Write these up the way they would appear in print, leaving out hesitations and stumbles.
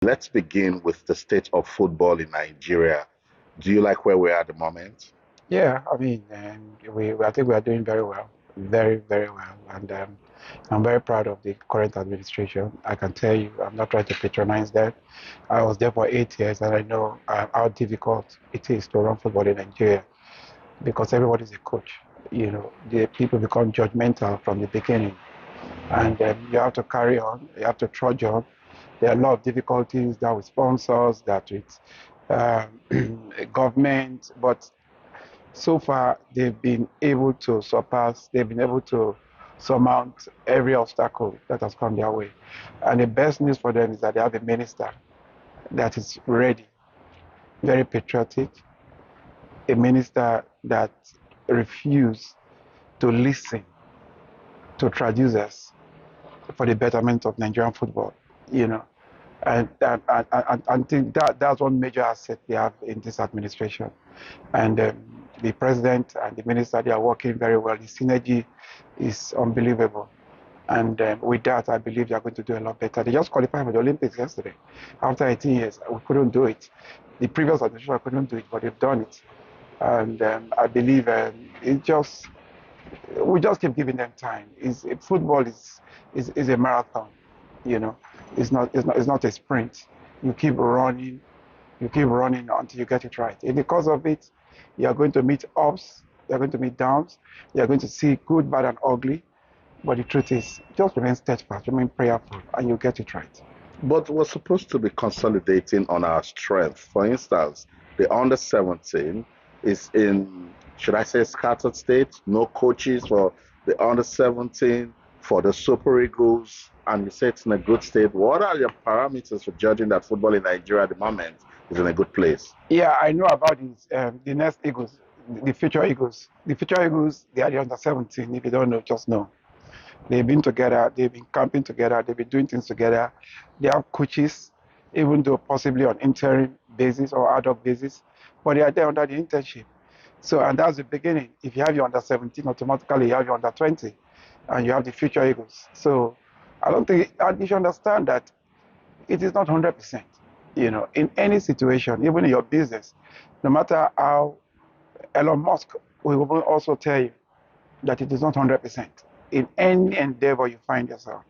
Let's begin with the state of football in Nigeria. Do you like where we are at the moment? Yeah, I mean, I think we are doing very well, very, very well. And I'm very proud of the current administration. I can tell you, I'm not trying to patronize that. I was there for 8 years, and I know how difficult it is to run football in Nigeria because everybody's a coach. The people become judgmental from the beginning, and you have to carry on, you have to trudge on. There are a lot of difficulties that with sponsors, that with government, but so far they've been able to surmount every obstacle that has come their way. And the best news for them is that they have a minister that is ready, very patriotic, a minister that refuses to listen to traducers for the betterment of Nigerian football, you know. And I think that's one major asset they have in this administration. And the president and the minister, they are working very well. The synergy is unbelievable. And with that, I believe they are going to do a lot better. They just qualified for the Olympics yesterday. After 18 years, we couldn't do it. The previous administration couldn't do it, but they've done it. And I believe we just keep giving them time. Football is a marathon, you know. It's not a sprint. You keep running, until you get it right. And because of it, you are going to meet ups, you are going to meet downs, you are going to see good, bad, and ugly. But the truth is, just remain steadfast, remain prayerful, and you'll get it right. But we're supposed to be consolidating on our strength. For instance, the under 17 is in, should I say, scattered state, no coaches for the under 17, for the Super Eagles, and you say it's in a good state. What are your parameters for judging that football in Nigeria at the moment is in a good place? Yeah, I know about this. The next Eagles, the future Eagles. The future Eagles, they are the under 17. If you don't know, just know. They've been together, they've been camping together, they've been doing things together. They have coaches, even though possibly on interim basis or ad hoc basis, but they are there under the internship. So, and that's the beginning. If you have your under 17, automatically you have your under 20, and you have the future Eagles. So, I don't think, and you should understand that it is not 100%. In any situation, even in your business, no matter how Elon Musk will also tell you that it is not 100%. In any endeavor you find yourself,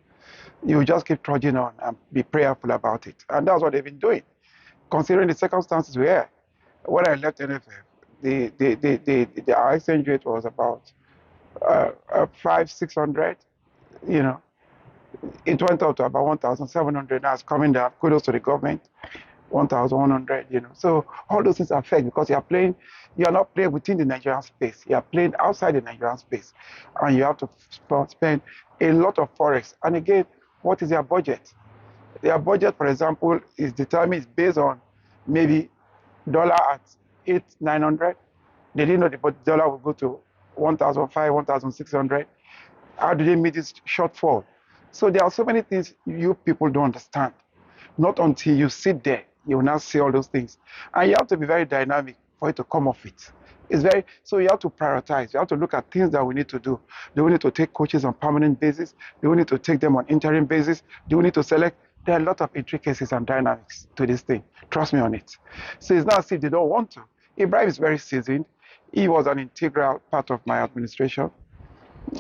you just keep trudging on and be prayerful about it. And that's what they've been doing, considering the circumstances we are. When I left NFF, our exchange rate was about 600. You know, it went up to about 1,700. Now it's coming down. Kudos to the government. 1,100, So all those things affect because you are not playing within the Nigerian space. You are playing outside the Nigerian space. And you have to spend a lot of forex. And again, what is their budget? Their budget, for example, is determined based on maybe dollar at 900. They didn't know the dollar would go to 1,500, 1,600. How do they meet this shortfall? So there are so many things you people don't understand. Not until you sit there, you will now see all those things. And you have to be very dynamic for it to come off it. So you have to prioritize. You have to look at things that we need to do. Do we need to take coaches on permanent basis? Do we need to take them on interim basis? Do we need to select? There are a lot of intricacies and dynamics to this thing. Trust me on it. So it's not as if they don't want to. Ibrahim is very seasoned. He was an integral part of my administration.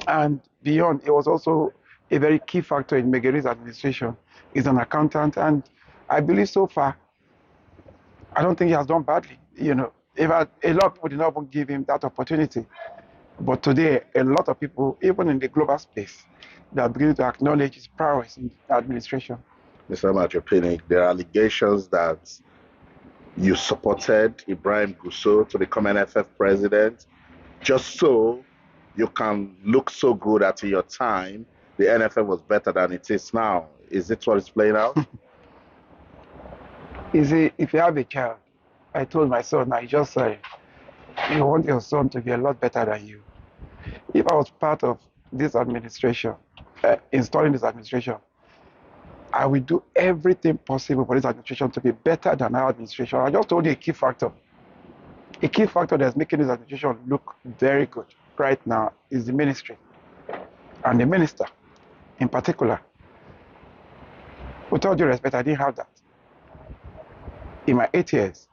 And beyond, he was also a very key factor in Megeri's administration. He's an accountant, and I believe so far, I don't think he has done badly. A lot of people did not even give him that opportunity. But today, a lot of people, even in the global space, they are beginning to acknowledge his prowess in administration. Mr. Pinnick, there are allegations that you supported Ibrahim Gusau to become NFF president just so you can look so good at your time. The NFF was better than it is now. Is it what is playing out? You see, if you have a child, I told my son, I just say, you want your son to be a lot better than you. If I was part of this administration, installing this administration, I will do everything possible for this administration to be better than our administration. I just told you a key factor. A key factor that's making this administration look very good right now is the ministry and the minister in particular. With all due respect, I didn't have that. in my 8 years.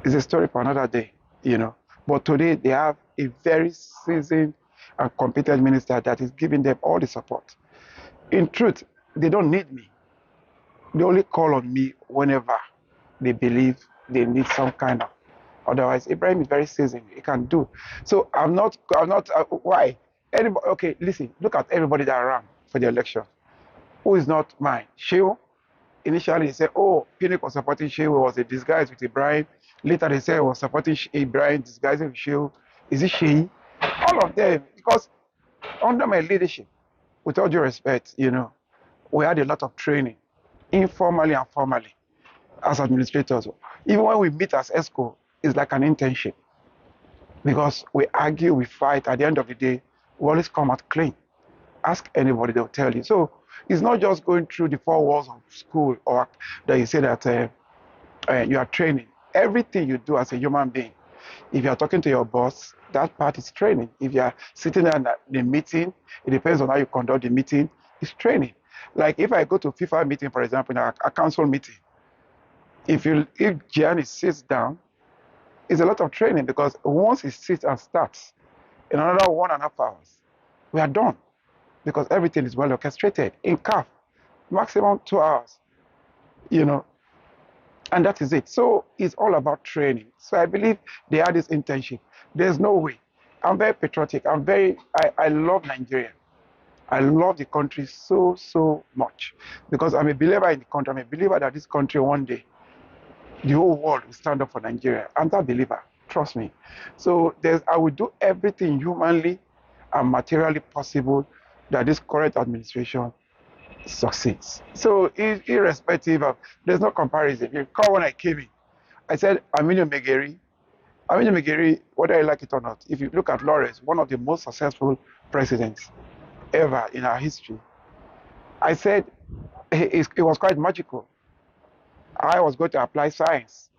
It's a story for another day, you know. But today they have a very seasoned and competent minister that is giving them all the support. In truth, they don't need me. They only call on me whenever they believe they need some kind of. Otherwise, Ibrahim is very seasoned. He can do. So I'm not. Why? Anybody? Okay, listen. Look at everybody that ran for the election. Who is not mine? Shehu. Initially, they said, "Oh, Pinnick was supporting Shehu. Was a disguise with Ibrahim." Later, they said he was supporting Ibrahim, disguising with Shehu. Is it Shehi? All of them, because under my leadership, with all due respect, you know, we had a lot of training, informally and formally, as administrators. Even when we meet as ESCO, it's like an internship because we argue, we fight. At the end of the day, we always come out clean. Ask anybody, they'll tell you. So it's not just going through the four walls of school or that you say that you are training. Everything you do as a human being, if you are talking to your boss, that part is training. If you are sitting at the meeting, it depends on how you conduct the meeting, it's training. Like if I go to FIFA meeting, for example, a council meeting, if Gianni sits down, it's a lot of training because once he sits and starts, in another 1.5 hours, we are done because everything is well orchestrated. In CAF, maximum 2 hours, you know, and that is it. So it's all about training. So I believe they had this internship. There's no way. I'm very patriotic. I love Nigeria. I love the country so much because I'm a believer in the country. I'm a believer that this country one day, the whole world will stand up for Nigeria. I'm that believer. Trust me. So I will do everything humanly and materially possible that this current administration succeeds. So irrespective of, there's no comparison. You recall when I came in, I said, Aminu Megeri, whether you like it or not, if you look at Lawrence, one of the most successful presidents ever in our history, I said it was quite magical. I was going to apply science.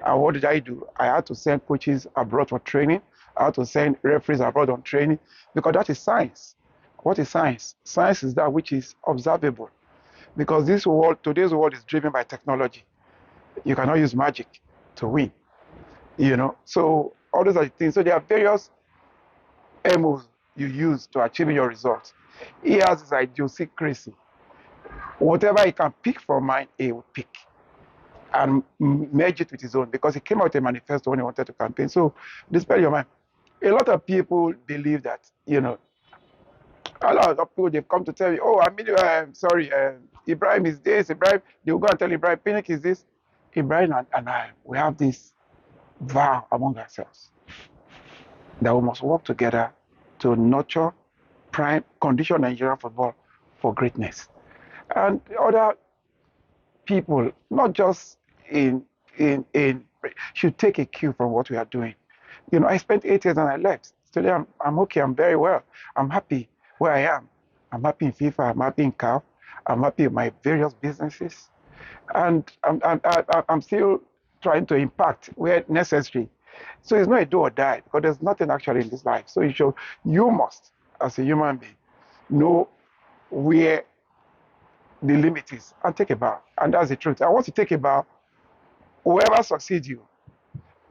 And what did I do? I had to send coaches abroad for training. I had to send referees abroad on training because that is science. What is science? Science is that which is observable. Because today's world is driven by technology. You cannot use magic to win, you know. So all those are the things. So there are various MOs you use to achieve your results. He has his idiosyncrasy. Whatever he can pick from mine, he will pick and merge it with his own because he came out with a manifesto when he wanted to campaign. So dispel your mind. A lot of people believe that, you know, a lot of people they've come to tell you, oh, Ibrahim is this, Ibrahim, they will go and tell Ibrahim, Pinnick is this. Ibrahim and I, we have this vow among ourselves that we must work together to nurture, prime, condition Nigerian football for greatness. And other people, not just in should take a cue from what we are doing. You know, I spent 8 years and I left. Today I'm okay, I'm very well. I'm happy where I am. I'm happy in FIFA, I'm happy in CAF, I'm happy in my various businesses. And I'm still trying to impact where necessary. So it's not a do or die because there's nothing actually in this life. So you must, as a human being, know where the limit is and take a bow. And that's the truth. And once you take a bow, whoever succeeds you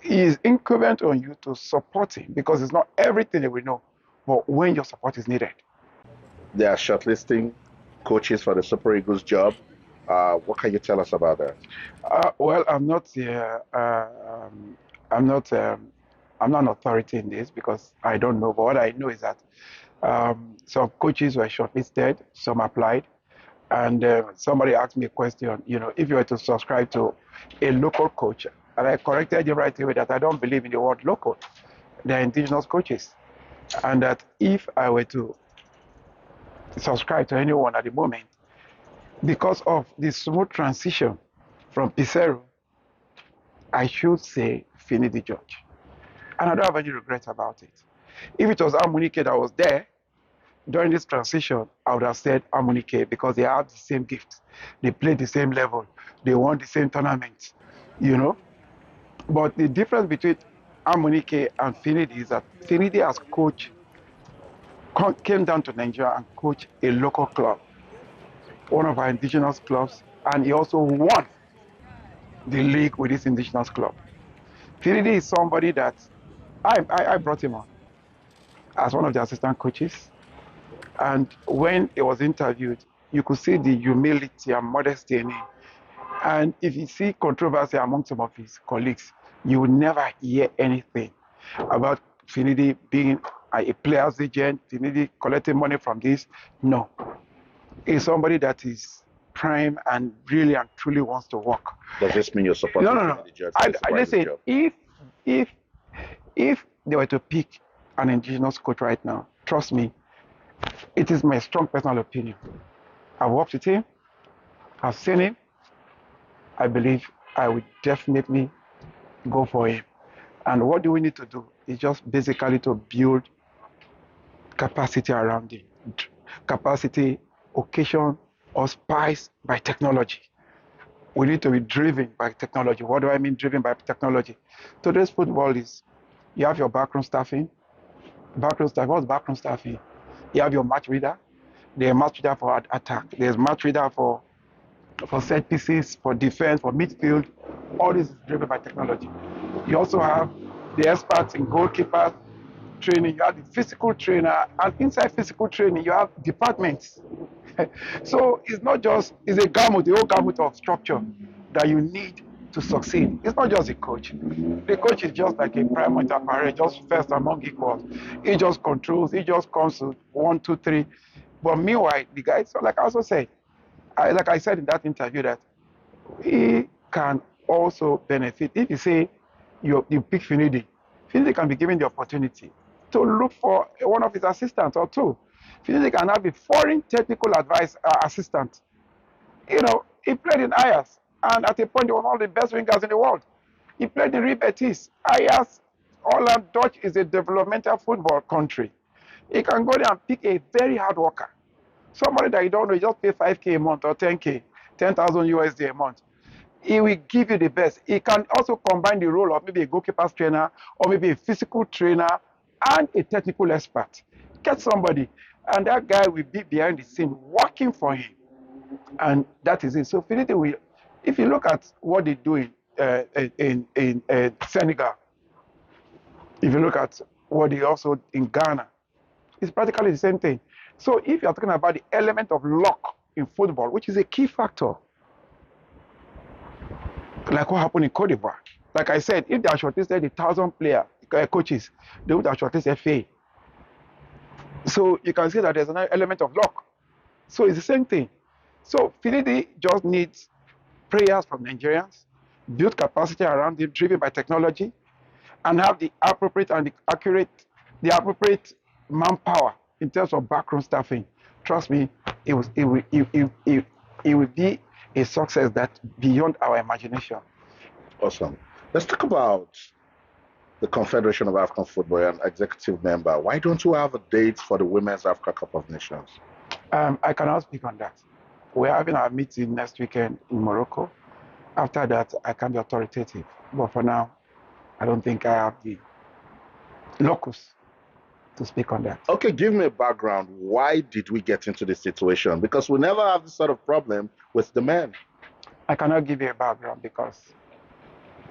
is incumbent on you to support him because it's not everything that we know, but when your support is needed. They are shortlisting coaches for the Super Eagles job. What can you tell us about that? Well, I'm not. I'm not. I'm not an authority in this because I don't know. But what I know is that some coaches were shortlisted, some applied, and somebody asked me a question. You know, if you were to subscribe to a local coach, and I corrected him right away that I don't believe in the word local. They're indigenous coaches, and that if I were to subscribe to anyone at the moment, because of the smooth transition from Pissarro, I should say Finidi George. And I don't have any regrets about it. If it was Amunike that was there during this transition, I would have said Amunike because they have the same gift. They played the same level. They won the same tournament, you know. But the difference between Amunike and Finidi is that Finidi has coached, came down to Nigeria and coached a local club, one of our indigenous clubs, and he also won the league with this indigenous club. Finidi is somebody that I brought him on as one of the assistant coaches. And when he was interviewed, you could see the humility and modesty in him. And if you see controversy among some of his colleagues, you will never hear anything about Finidi being a player's agent, Finidi collecting money from this. No. He's somebody that is prime and really and truly wants to work. Does this mean you're supporting No. Listen, if they were to pick an indigenous coach right now, trust me, it is my strong personal opinion. I've worked with him, I've seen him. I believe I would definitely go for him. And what do we need to do? Is just basically to build capacity around him. Capacity, occasion, or spice by technology. We need to be driven by technology. What do I mean driven by technology? Today's football is, you have your backroom staffing. Backroom staff, what's backroom staffing? You have your match reader. There's match reader for attack. There's match reader for set pieces, for defense, for midfield. All this is driven by technology. You also have the experts in goalkeepers training. You have the physical trainer, and inside physical training, you have departments. So it's not just, it's a gamut, the whole gamut of structure that you need to succeed. It's not just a coach. The coach is just like a prime interparent, just first among equals. He just controls, he just comes to 1, 2, 3. But meanwhile, the guy, so like I also said, like I said in that interview, that he can also benefit. If you say you pick Finidi, Finidi can be given the opportunity to look for one of his assistants or two. Finidi can have a foreign technical advice assistant. You know, he played in Ajax, and at a point, he was one of the best wingers in the world. He played in Real Betis. Ajax, Holland, Dutch is a developmental football country. He can go there and pick a very hard worker. Somebody that you don't know, you just pay 5K a month or 10K, 10,000 USD a month. He will give you the best. He can also combine the role of maybe a goalkeeper's trainer or maybe a physical trainer and a technical expert. Get somebody, and that guy will be behind the scene working for him. And that is it. So Finidi will, if you look at what they do in Senegal, if you look at what they also in Ghana, it's practically the same thing. So if you're talking about the element of luck in football, which is a key factor, like what happened in Cote d'Ivoire. Like I said, if they are shortlisted 1,000 coaches, they would have shortlisted FA. So you can see that there's another element of luck. So it's the same thing. So Finidi just needs prayers from Nigerians, build capacity around him, driven by technology, and have the appropriate and the appropriate manpower in terms of backroom staffing. Trust me, it will be a success that's beyond our imagination. Awesome. Let's talk about the Confederation of African Football and executive member. Why don't you have a date for the Women's Africa Cup of Nations? I cannot speak on that. We're having our meeting next weekend in Morocco. After that, I can be authoritative. But for now, I don't think I have the locus to speak on that. Okay, give me a background. Why did we get into this situation? Because we never have this sort of problem with the men. I cannot give you a background because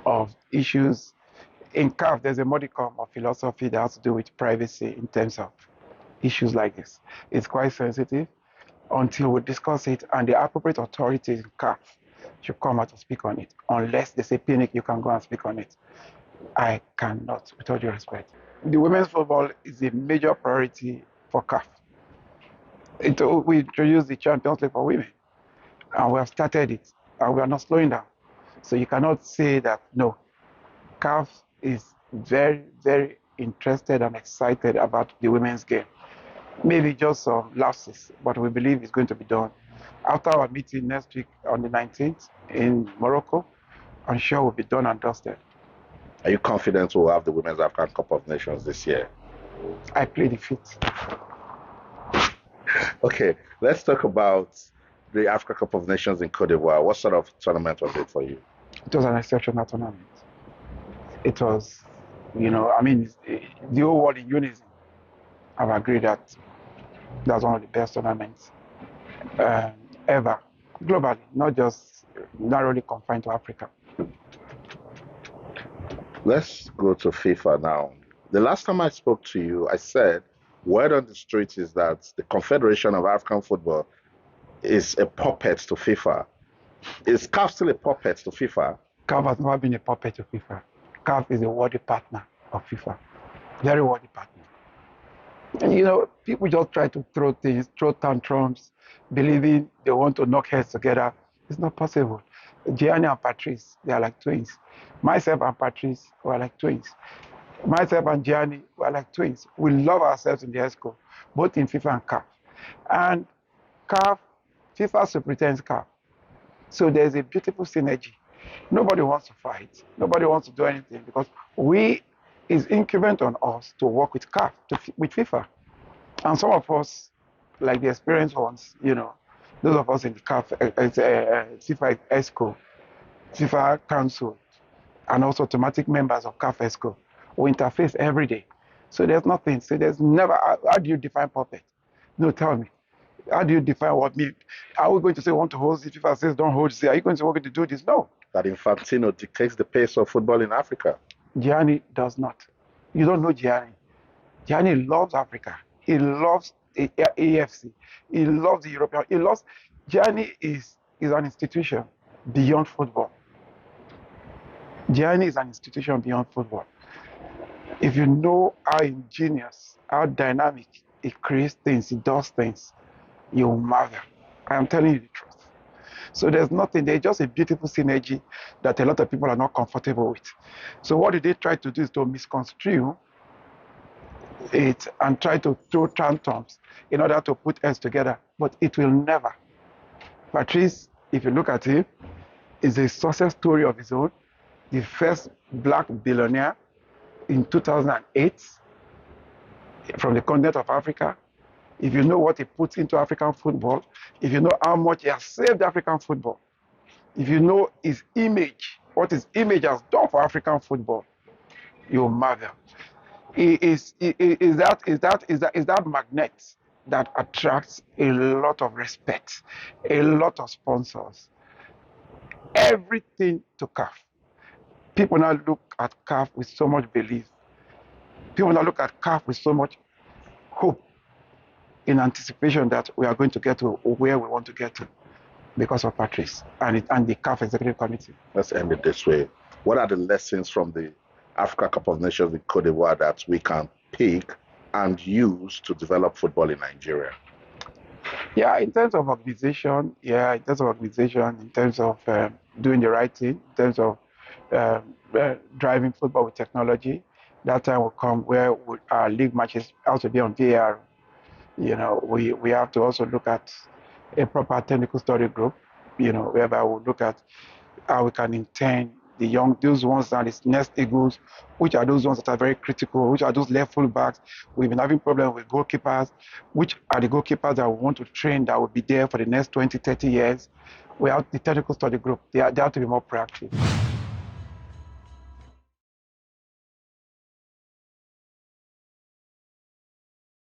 of issues. In CAF, there's a modicum of philosophy that has to do with privacy in terms of issues like this. It's quite sensitive until we discuss it, and the appropriate authorities in CAF should come out to speak on it. Unless they say, Pinnick, you can go and speak on it. I cannot, with all due respect. The women's football is a major priority for CAF. We introduced the Champions League for women, and we have started it, and we are not slowing down. So you cannot say that, no. CAF is very, very interested and excited about the women's game. Maybe just some lapses, but we believe it's going to be done. After our meeting next week on the 19th in Morocco, I'm sure we'll be done and dusted. Are you confident we'll have the Women's African Cup of Nations this year? I play the fit. Okay, let's talk about the Africa Cup of Nations in Cote d'Ivoire. What sort of tournament was it for you? It was an exceptional tournament. It was, the whole world in unison have agreed that that's one of the best tournaments ever, globally, not just narrowly confined to Africa. Let's go to FIFA now. The last time I spoke to you, I said word on the street is that the Confederation of African Football is a puppet to FIFA. Is CAF still a puppet to FIFA? CAF has never been a puppet to FIFA. CAF is a worthy partner of FIFA. Very worthy partner. And people just try to throw tantrums, believing they want to knock heads together. It's not possible. Gianni and Patrice, they are like twins. Myself and Patrice were like twins. Myself and Gianni were like twins. We love ourselves in the ESCO, both in FIFA and CAF. And CAF, FIFA superintends CAF. So there's a beautiful synergy. Nobody wants to fight. Nobody wants to do anything because it's incumbent on us to work with CAF, with FIFA. And some of us, like the experienced ones, those of us in the CAF, FIFA ESCO, FIFA Council, and also automatic members of CAF ESCO, we interface every day. So there's nothing. So there's never, how do you define puppet? No, tell me. How do you define what mean? Are we going to say want to hold it? FIFA says don't hold it. Are you going to say we're going to do this? No. That Infantino dictates the pace of football in Africa. Gianni does not. You don't know Gianni. Gianni loves Africa. He loves the AFC. He loves the European. Gianni is an institution beyond football. Gianni is an institution beyond football. If you know how ingenious, how dynamic he creates things, he does things, you'll marvel. I am telling you the truth. So there's nothing, there's just a beautiful synergy that a lot of people are not comfortable with. So what they try to do is to misconstrue it and try to throw tantrums in order to put heads together, but it will never. Patrice, if you look at him, is a success story of his own. The first black billionaire in 2008 from the continent of Africa. If you know what he puts into African football, if you know how much he has saved African football, if you know his image, what his image has done for African football, you'll marvel. Is that magnet that attracts a lot of respect, a lot of sponsors, everything to CAF. People now look at CAF with so much belief. People now look at CAF with so much hope in anticipation that we are going to get to where we want to get to because of Patrice and the CAF Executive Committee. Let's end it this way. What are the lessons from the Africa Cup of Nations in Cote d'Ivoire that we can pick and use to develop football in Nigeria? Yeah, in terms of organization, in terms of doing the right thing, in terms of driving football with technology, that time will come where our league matches have to be on VAR. We have to also look at a proper technical study group, whereby we'll look at how we can intend those ones that is next eagles, which are those ones that are very critical, which are those left full backs. We've been having problems with goalkeepers, which are the goalkeepers that we want to train that will be there for the next 20, 30 years. We have the technical study group. They have to be more proactive.